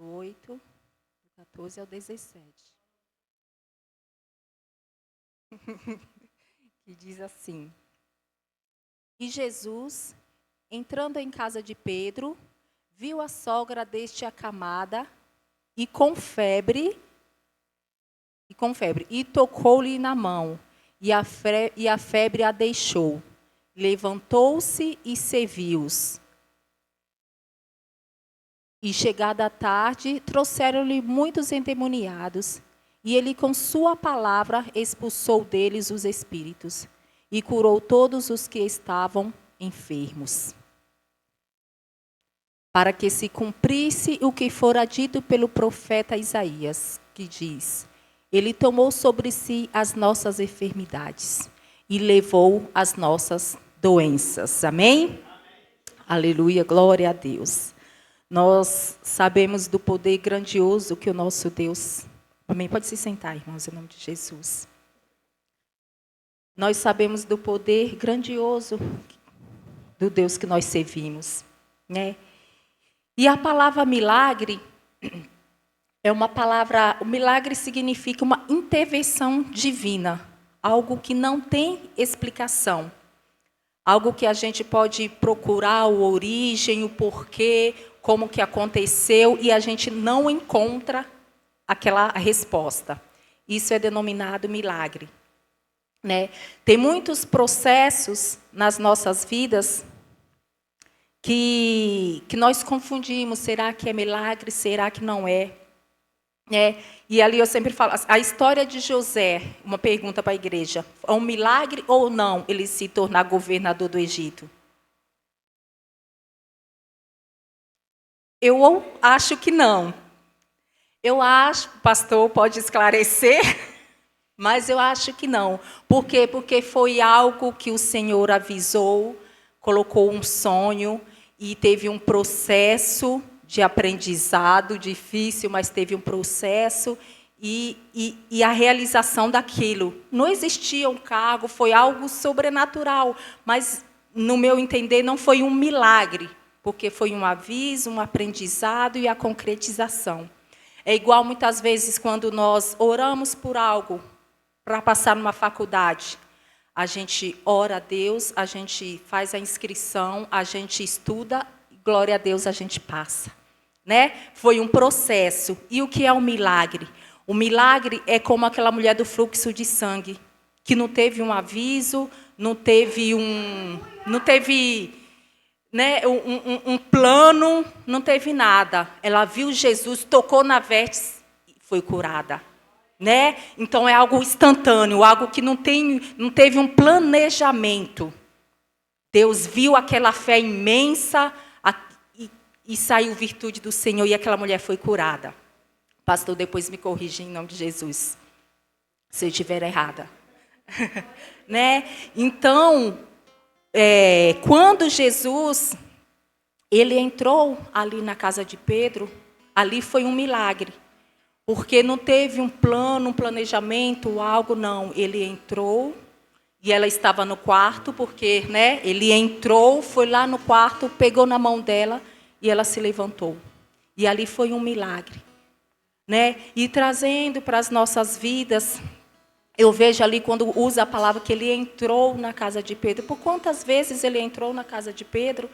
8, do 14 ao 17. Que diz assim: E Jesus, entrando em casa de Pedro, viu a sogra deste acamada e com febre, e tocou-lhe na mão, e a febre a deixou. Levantou-se e serviu-os. E chegada a tarde, trouxeram-lhe muitos endemoniados, e ele com sua palavra expulsou deles os espíritos, e curou todos os que estavam enfermos. Para que se cumprisse o que fora dito pelo profeta Isaías, que diz: Ele tomou sobre si as nossas enfermidades e levou as nossas doenças. Amém? Amém. Aleluia, glória a Deus. Nós sabemos do poder grandioso que o nosso Deus... Amém? Pode se sentar, irmãos, em nome de Jesus. Nós sabemos do poder grandioso do Deus que nós servimos, né? E a palavra milagre é uma palavra... O milagre significa uma intervenção divina, algo que não tem explicação. Algo que a gente pode procurar a origem, o porquê, como que aconteceu, e a gente não encontra aquela resposta. Isso é denominado milagre, né? Tem muitos processos nas nossas vidas que nós confundimos. Será que é milagre? Será que não é? E ali eu sempre falo, a história de José, uma pergunta para a igreja: é um milagre ou não ele se tornar governador do Egito? Eu acho que não. Eu acho, o pastor pode esclarecer, mas eu acho que não. Por quê? Porque foi algo que o Senhor avisou, colocou um sonho e teve um processo de aprendizado difícil, mas teve um processo e a realização daquilo. Não existia um cargo, foi algo sobrenatural, mas, no meu entender, não foi um milagre, porque foi um aviso, um aprendizado e a concretização. É igual, muitas vezes, quando nós oramos por algo, para passar numa faculdade. A gente ora a Deus, a gente faz a inscrição, a gente estuda, glória a Deus, a gente passa, né? Foi um processo. E o que é um milagre? O milagre é como aquela mulher do fluxo de sangue, que não teve um aviso, não teve né, um plano, não teve nada. Ela viu Jesus, tocou na veste e foi curada. Né? Então é algo instantâneo, algo que não teve um planejamento. Deus viu aquela fé imensa e saiu virtude do Senhor e aquela mulher foi curada. Pastor, depois me corrige em nome de Jesus, se eu estiver errada. Né? Então, quando Jesus ele entrou ali na casa de Pedro, ali foi um milagre. Porque não teve um plano, um planejamento, algo, não. Ele entrou e ela estava no quarto, porque, né, ele entrou, foi lá no quarto, pegou na mão dela e ela se levantou. E ali foi um milagre, né? E trazendo para as nossas vidas, eu vejo ali quando usa a palavra que ele entrou na casa de Pedro. Por quantas vezes ele entrou na casa de Pedro?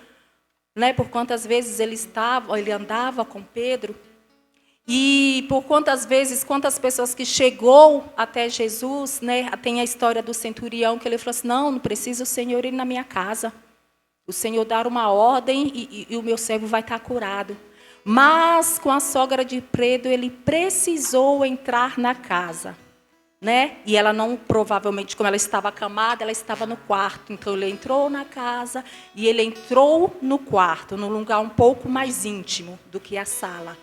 Né? Por quantas vezes ele andava com Pedro? E por quantas vezes, quantas pessoas que chegou até Jesus, né? Tem a história do centurião, que ele falou assim: não precisa o Senhor ir na minha casa. O Senhor dar uma ordem e o meu servo vai estar curado. Mas com a sogra de Pedro, ele precisou entrar na casa, né? E ela não, provavelmente, como ela estava acamada, ela estava no quarto. Então ele entrou na casa e ele entrou no quarto, num lugar um pouco mais íntimo do que a sala.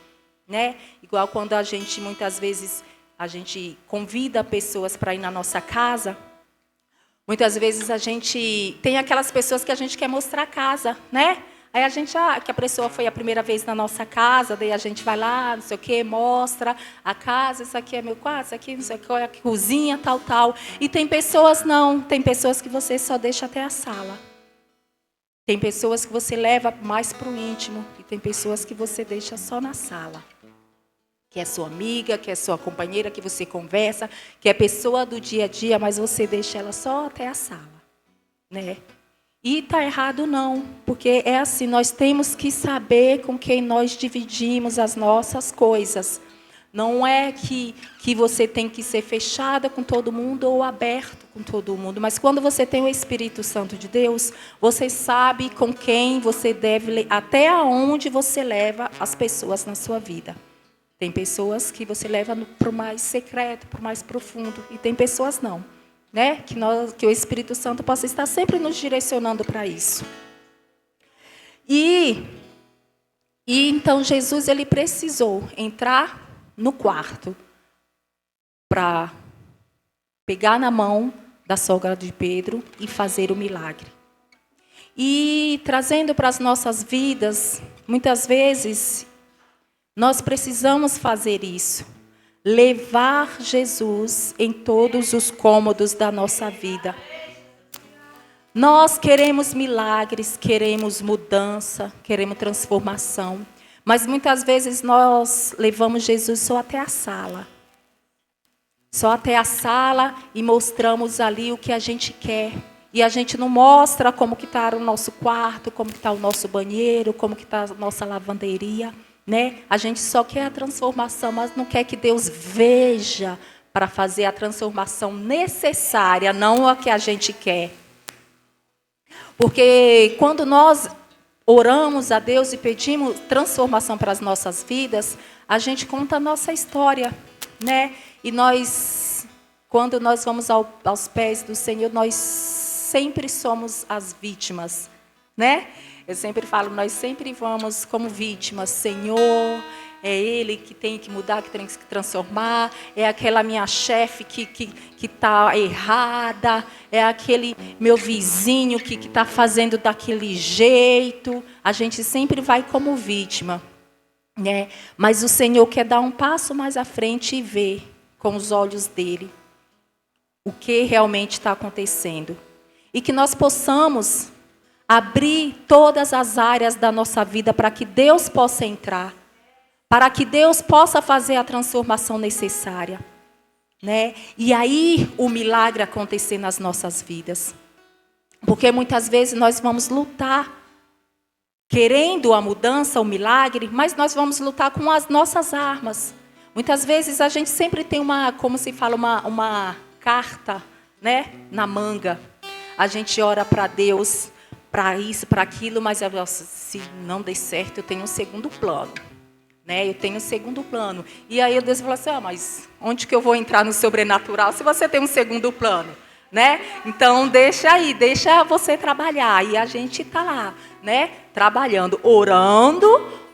Né? Igual quando a gente, muitas vezes, a gente convida pessoas para ir na nossa casa. Muitas vezes a gente tem aquelas pessoas que a gente quer mostrar a casa, né? Aí a gente, que a pessoa foi a primeira vez na nossa casa, daí a gente vai lá, não sei o quê, mostra a casa, isso aqui é meu quarto, isso aqui, não sei o que, a cozinha, tal, tal. E tem pessoas não, tem pessoas que você só deixa até a sala. Tem pessoas que você leva mais para o íntimo e tem pessoas que você deixa só na sala. que é sua amiga, que é sua companheira, que você conversa, que é pessoa do dia a dia, mas você deixa ela só até a sala, né? E está errado não, porque é assim, nós temos que saber com quem nós dividimos as nossas coisas. Não é que você tem que ser fechada com todo mundo ou aberto com todo mundo, mas quando você tem o Espírito Santo de Deus, você sabe com quem você deve, até aonde você leva as pessoas na sua vida. Tem pessoas que você leva para o mais secreto, para o mais profundo, e tem pessoas não, né? Que o Espírito Santo possa estar sempre nos direcionando para isso. E então Jesus ele precisou entrar no quarto para pegar na mão da sogra de Pedro e fazer o milagre. E trazendo para as nossas vidas, muitas vezes nós precisamos fazer isso, levar Jesus em todos os cômodos da nossa vida. Nós queremos milagres, queremos mudança, queremos transformação. Mas muitas vezes nós levamos Jesus só até a sala. Só até a sala e mostramos ali o que a gente quer. E a gente não mostra como que está o nosso quarto, como que está o nosso banheiro, como que está a nossa lavanderia, né? A gente só quer a transformação, mas não quer que Deus veja para fazer a transformação necessária, não a que a gente quer. Porque quando nós oramos a Deus e pedimos transformação para as nossas vidas, a gente conta a nossa história, né? E nós, quando nós vamos aos pés do Senhor, nós sempre somos as vítimas, né? Eu sempre falo, nós sempre vamos como vítimas. Senhor, é Ele que tem que mudar, que tem que transformar, é aquela minha chefe que está errada, é aquele meu vizinho que está fazendo daquele jeito. A gente sempre vai como vítima, né? Mas o Senhor quer dar um passo mais à frente e ver com os olhos dele o que realmente está acontecendo. E que nós possamos abrir todas as áreas da nossa vida para que Deus possa entrar, para que Deus possa fazer a transformação necessária, né? E aí o milagre acontecer nas nossas vidas. Porque muitas vezes nós vamos lutar, querendo a mudança, o milagre, mas nós vamos lutar com as nossas armas. Muitas vezes a gente sempre tem como se fala, uma carta, né, na manga. A gente ora para Deus, para isso, para aquilo, mas se não der certo, eu tenho um segundo plano. Né? Eu tenho um segundo plano. E aí Deus fala assim, mas onde que eu vou entrar no sobrenatural se você tem um segundo plano? Né? Então deixa aí, deixa você trabalhar. E a gente está lá, né? Trabalhando, orando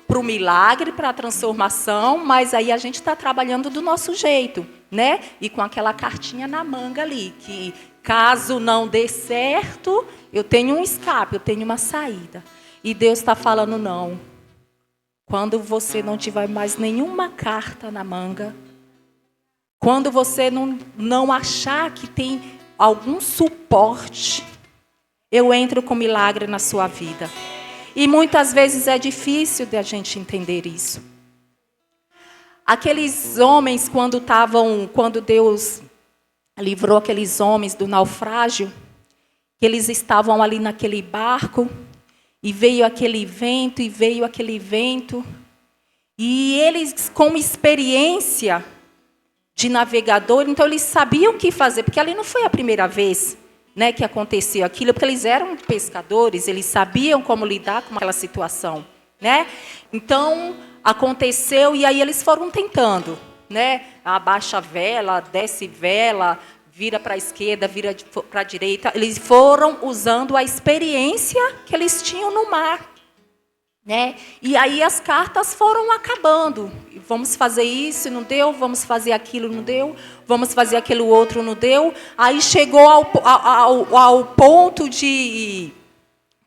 para o milagre, para a transformação, mas aí a gente está trabalhando do nosso jeito, né? E com aquela cartinha na manga ali, que caso não dê certo, eu tenho um escape, eu tenho uma saída. E Deus está falando, não. Quando você não tiver mais nenhuma carta na manga, quando você não achar que tem algum suporte, eu entro com milagre na sua vida. E muitas vezes é difícil de a gente entender isso. Aqueles homens, quando Deus livrou aqueles homens do naufrágio, que eles estavam ali naquele barco, e veio aquele vento, e eles, com experiência de navegador, então eles sabiam o que fazer, porque ali não foi a primeira vez, né, que aconteceu aquilo, porque eles eram pescadores, eles sabiam como lidar com aquela situação, né? Então, aconteceu, e aí eles foram tentando, né? Abaixa a vela, desce vela, vira para a esquerda, vira para a direita. Eles foram usando a experiência que eles tinham no mar, né? E aí as cartas foram acabando. Vamos fazer isso, não deu. Vamos fazer aquilo, não deu. Vamos fazer aquilo outro, não deu. Aí chegou ao ponto de,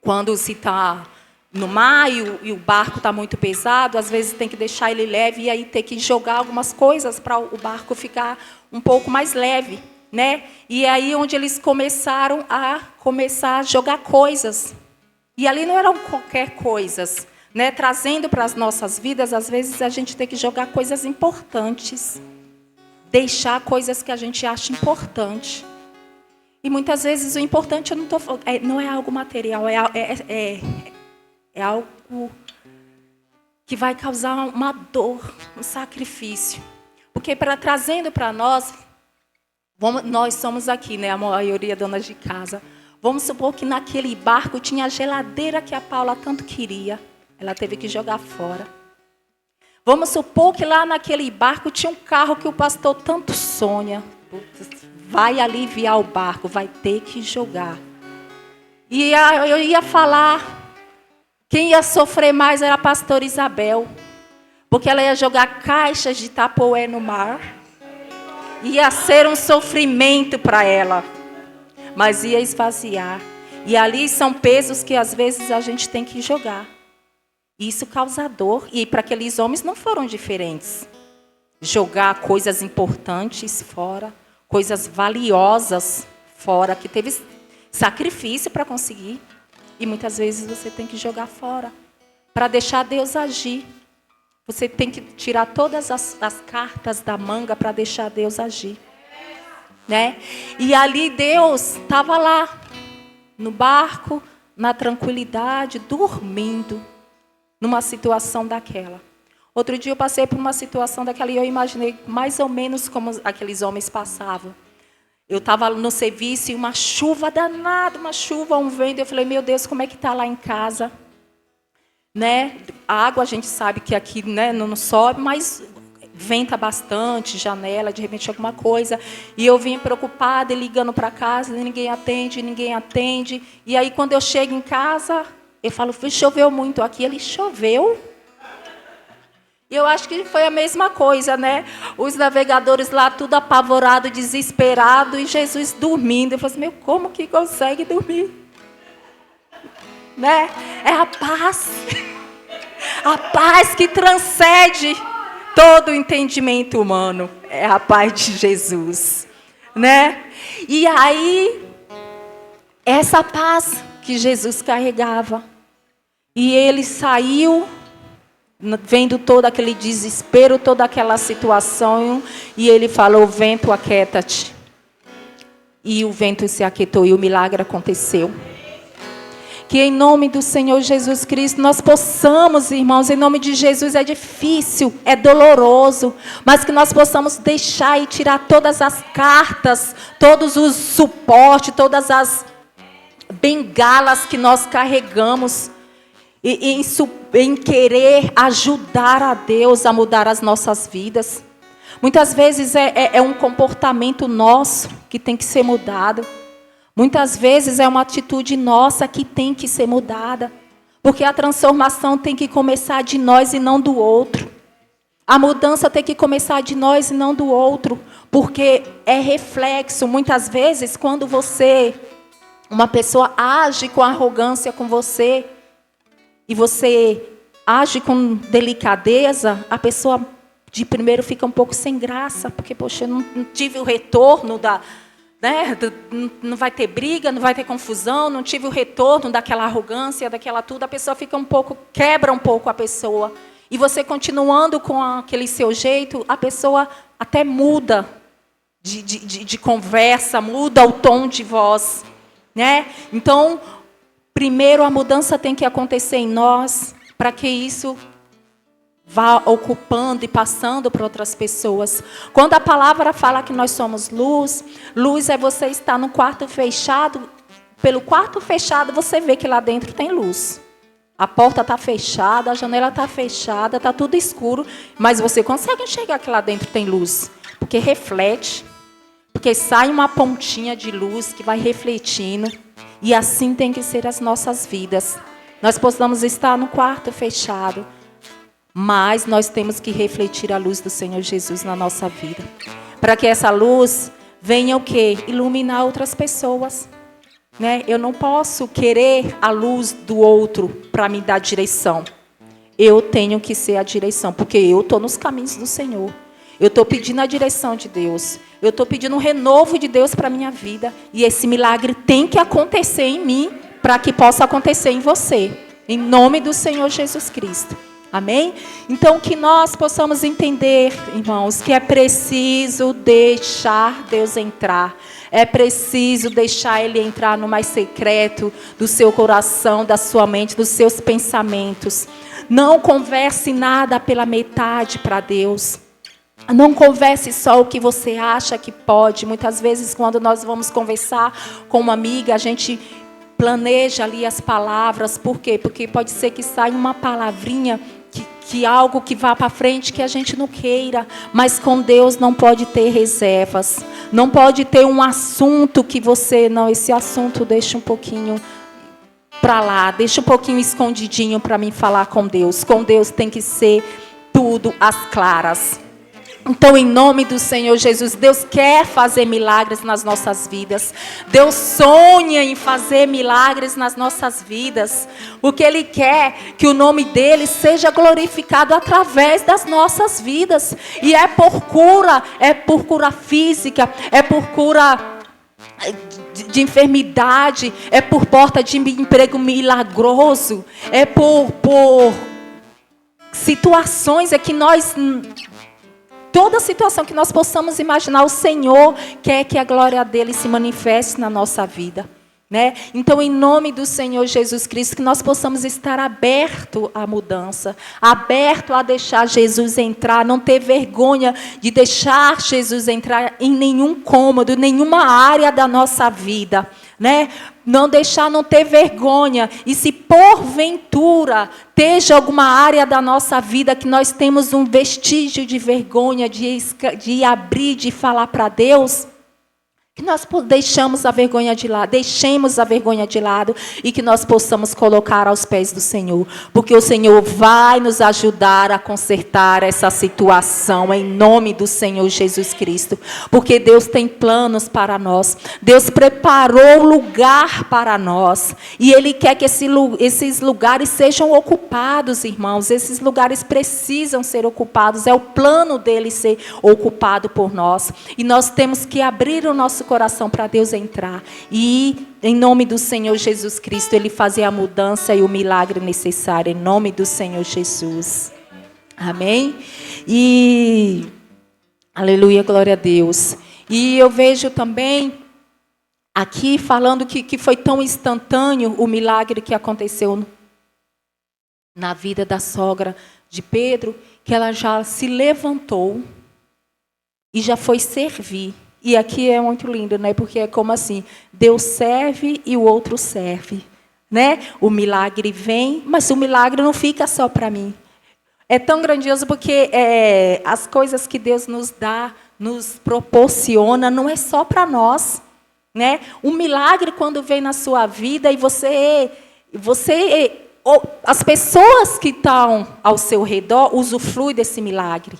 quando se está no mar e o barco está muito pesado, às vezes tem que deixar ele leve e aí tem que jogar algumas coisas para o barco ficar um pouco mais leve, né? E aí onde eles começaram a jogar coisas. E ali não eram qualquer coisas. né, trazendo para as nossas vidas, às vezes a gente tem que jogar coisas importantes, deixar coisas que a gente acha importante. E muitas vezes o importante eu não é algo material, é algo que vai causar uma dor, um sacrifício. Porque trazendo para nós somos aqui, né, a maioria donas de casa. Vamos supor que naquele barco tinha a geladeira que a Paula tanto queria. Ela teve que jogar fora. Vamos supor que lá naquele barco tinha um carro que o pastor tanto sonha. Vai aliviar o barco, vai ter que jogar. E eu ia falar, quem ia sofrer mais era a pastora Isabel. Porque ela ia jogar caixas de tapoé no mar. Ia ser um sofrimento para ela. Mas ia esvaziar. E ali são pesos que às vezes a gente tem que jogar. Isso causa dor. E para aqueles homens não foram diferentes. Jogar coisas importantes fora. Coisas valiosas fora. Que teve sacrifício para conseguir. E muitas vezes você tem que jogar fora. Para deixar Deus agir. Você tem que tirar todas as cartas da manga para deixar Deus agir. Né? E ali Deus estava lá. No barco. Na tranquilidade. Dormindo. Numa situação daquela. Outro dia eu passei por uma situação daquela e eu imaginei mais ou menos como aqueles homens passavam. Eu estava no serviço e uma chuva danada, uma chuva, um vento. Eu falei, meu Deus, como é que está lá em casa? Né? A água a gente sabe que aqui, né, não sobe, mas venta bastante, janela, de repente alguma coisa. E eu vim preocupada e ligando para casa, ninguém atende. E aí quando eu chego em casa... Eu falo, choveu muito aqui. Ele choveu. E eu acho que foi a mesma coisa, né? Os navegadores lá, tudo apavorado, desesperado. E Jesus dormindo. Eu falei assim, como que consegue dormir? Né? É a paz. A paz que transcende todo o entendimento humano. É a paz de Jesus. Né? E aí, essa paz que Jesus carregava. E ele saiu, vendo todo aquele desespero, toda aquela situação, e ele falou, vento, aquieta-te. E o vento se aquietou e o milagre aconteceu. Que em nome do Senhor Jesus Cristo nós possamos, irmãos, em nome de Jesus, é difícil, é doloroso, mas que nós possamos deixar e tirar todas as cartas, todos os suportes, todas as bengalas que nós carregamos, em querer ajudar a Deus a mudar as nossas vidas. Muitas vezes é um comportamento nosso que tem que ser mudado. Muitas vezes é uma atitude nossa que tem que ser mudada. Porque a transformação tem que começar de nós e não do outro. A mudança tem que começar de nós e não do outro. Porque é reflexo. Muitas vezes, quando uma pessoa age com arrogância com você, e você age com delicadeza, a pessoa de primeiro fica um pouco sem graça, porque, poxa, eu não tive o retorno não vai ter briga, não vai ter confusão, não tive o retorno daquela arrogância, daquela tudo, a pessoa fica quebra um pouco a pessoa. E você continuando com aquele seu jeito, a pessoa até muda de conversa, muda o tom de voz. Né? Então, primeiro a mudança tem que acontecer em nós, para que isso vá ocupando e passando para outras pessoas. Quando a palavra fala que nós somos luz, luz é você estar no quarto fechado, pelo quarto fechado você vê que lá dentro tem luz. A porta está fechada, a janela está fechada, está tudo escuro, mas você consegue enxergar que lá dentro tem luz, porque reflete, porque sai uma pontinha de luz que vai refletindo. E assim tem que ser as nossas vidas. Nós possamos estar no quarto fechado, mas nós temos que refletir a luz do Senhor Jesus na nossa vida. Para que essa luz venha o quê? Iluminar outras pessoas. Né? Eu não posso querer a luz do outro para me dar direção. Eu tenho que ser a direção, porque eu estou nos caminhos do Senhor. Eu estou pedindo a direção de Deus. Eu estou pedindo um renovo de Deus para a minha vida. E esse milagre tem que acontecer em mim para que possa acontecer em você. Em nome do Senhor Jesus Cristo. Amém? Então, que nós possamos entender, irmãos, que é preciso deixar Deus entrar. É preciso deixar Ele entrar no mais secreto do seu coração, da sua mente, dos seus pensamentos. Não converse nada pela metade para Deus. Não converse só o que você acha que pode. Muitas vezes, quando nós vamos conversar com uma amiga, a gente planeja ali as palavras. Por quê? Porque pode ser que saia uma palavrinha, que algo que vá para frente que a gente não queira. Mas com Deus não pode ter reservas. Não pode ter um assunto que você... Não, esse assunto deixa um pouquinho para lá. Deixa um pouquinho escondidinho para mim falar com Deus. Com Deus tem que ser tudo às claras. Então, em nome do Senhor Jesus, Deus quer fazer milagres nas nossas vidas. Deus sonha em fazer milagres nas nossas vidas. Porque Ele quer que o nome dEle seja glorificado através das nossas vidas. E é por cura física, é por cura de enfermidade, é por porta de emprego milagroso, é por situações que nós... Toda situação que nós possamos imaginar, o Senhor quer que a glória dEle se manifeste na nossa vida. Né? Então, em nome do Senhor Jesus Cristo, que nós possamos estar aberto à mudança, aberto a deixar Jesus entrar, não ter vergonha de deixar Jesus entrar em nenhum cômodo, nenhuma área da nossa vida. Né? Não deixar, não ter vergonha. E se porventura esteja alguma área da nossa vida que nós temos um vestígio de vergonha, de abrir, de falar para Deus, que nós deixemos a vergonha de lado e que nós possamos colocar aos pés do Senhor. Porque o Senhor vai nos ajudar a consertar essa situação em nome do Senhor Jesus Cristo. Porque Deus tem planos para nós. Deus preparou lugar para nós. E Ele quer que esses lugares sejam ocupados, irmãos. Esses lugares precisam ser ocupados. É o plano dEle ser ocupado por nós. E nós temos que abrir o nosso coração para Deus entrar e em nome do Senhor Jesus Cristo Ele fazer a mudança e o milagre necessário em nome do Senhor Jesus. Amém? E aleluia, glória a Deus. E eu vejo também aqui falando que foi tão instantâneo o milagre que aconteceu na vida da sogra de Pedro, que ela já se levantou e já foi servir. E aqui é muito lindo, né? Porque é como assim, Deus serve e o outro serve, né? O milagre vem, mas o milagre não fica só para mim. É tão grandioso porque as coisas que Deus nos dá, nos proporciona, não é só para nós, né? O milagre quando vem na sua vida e as pessoas que estão ao seu redor usufruem desse milagre.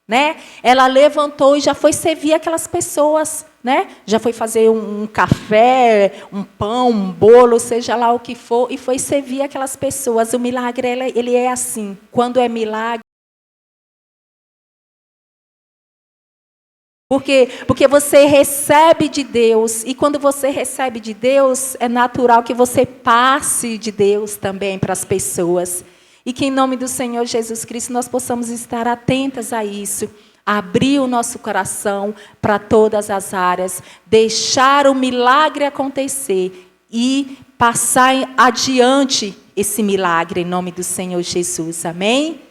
Né? Ela levantou e já foi servir aquelas pessoas, né? Já foi fazer um café, um pão, um bolo, seja lá o que for, e foi servir aquelas pessoas. O milagre, ele é assim. Quando é milagre... Porque você recebe de Deus, e quando você recebe de Deus, é natural que você passe de Deus também para as pessoas. E que em nome do Senhor Jesus Cristo nós possamos estar atentas a isso, abrir o nosso coração para todas as áreas, deixar o milagre acontecer e passar adiante esse milagre em nome do Senhor Jesus. Amém?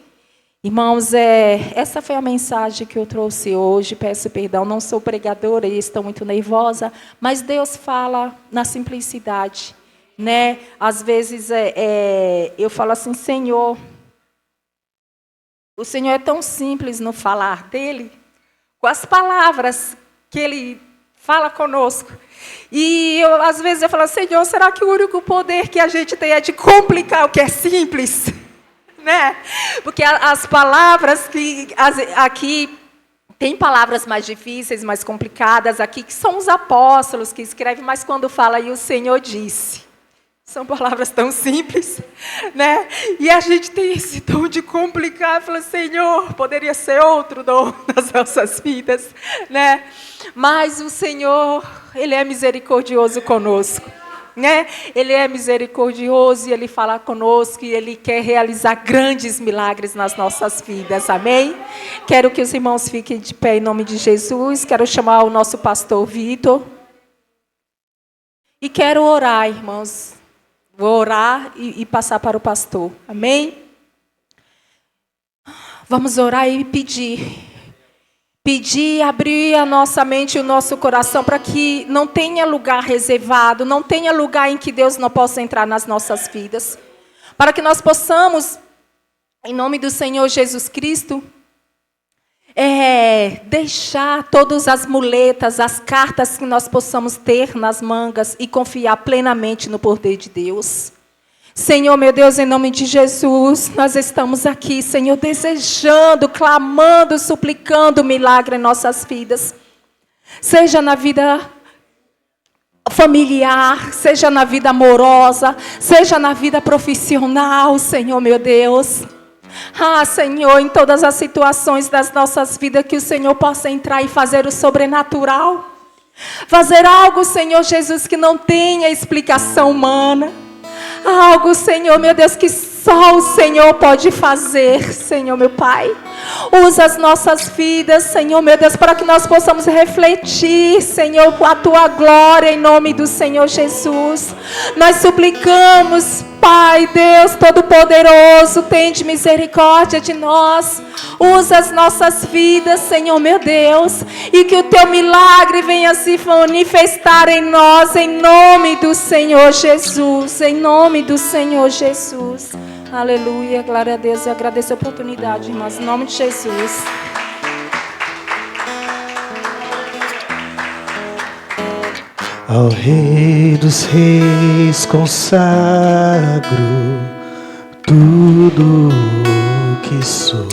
Irmãos, essa foi a mensagem que eu trouxe hoje. Peço perdão, não sou pregadora e estou muito nervosa, mas Deus fala na simplicidade. Né? Às vezes eu falo assim, Senhor, o Senhor é tão simples no falar dEle, com as palavras que Ele fala conosco. E às vezes eu falo, Senhor, será que o único poder que a gente tem é de complicar o que é simples? Né? Porque as palavras aqui... Tem palavras mais difíceis, mais complicadas aqui, que são os apóstolos que escrevem, mas quando fala, e o Senhor disse... São palavras tão simples, né? E a gente tem esse dom de complicar. Fala, Senhor, poderia ser outro dom nas nossas vidas, né? Mas o Senhor, Ele é misericordioso conosco. né? Ele é misericordioso e Ele fala conosco e Ele quer realizar grandes milagres nas nossas vidas, amém? Quero que os irmãos fiquem de pé em nome de Jesus. Quero chamar o nosso pastor Vitor. E quero orar, irmãos. Vou orar e passar para o pastor, amém? Vamos orar e pedir. Pedir, abrir a nossa mente e o nosso coração para que não tenha lugar reservado, não tenha lugar em que Deus não possa entrar nas nossas vidas. Para que nós possamos, em nome do Senhor Jesus Cristo, deixar todas as muletas, as cartas que nós possamos ter nas mangas e confiar plenamente no poder de Deus. Senhor, meu Deus, em nome de Jesus, nós estamos aqui, Senhor, desejando, clamando, suplicando milagre em nossas vidas. Seja na vida familiar, seja na vida amorosa, seja na vida profissional, Senhor, meu Deus. Senhor, em todas as situações das nossas vidas, que o Senhor possa entrar e fazer o sobrenatural. Fazer algo, Senhor Jesus, que não tenha explicação humana. Algo, Senhor, meu Deus, que só o Senhor pode fazer, Senhor, meu Pai. Usa as nossas vidas, Senhor, meu Deus, para que nós possamos refletir, Senhor, a Tua glória em nome do Senhor Jesus. Nós suplicamos, Pai, Deus Todo-Poderoso, tende misericórdia de nós. Usa as nossas vidas, Senhor, meu Deus, e que o Teu milagre venha se manifestar em nós, em nome do Senhor Jesus, em nome do Senhor Jesus. Aleluia, glória a Deus. Eu agradeço a oportunidade, irmãs, em nome de Jesus. Ao Rei dos Reis consagro tudo o que sou.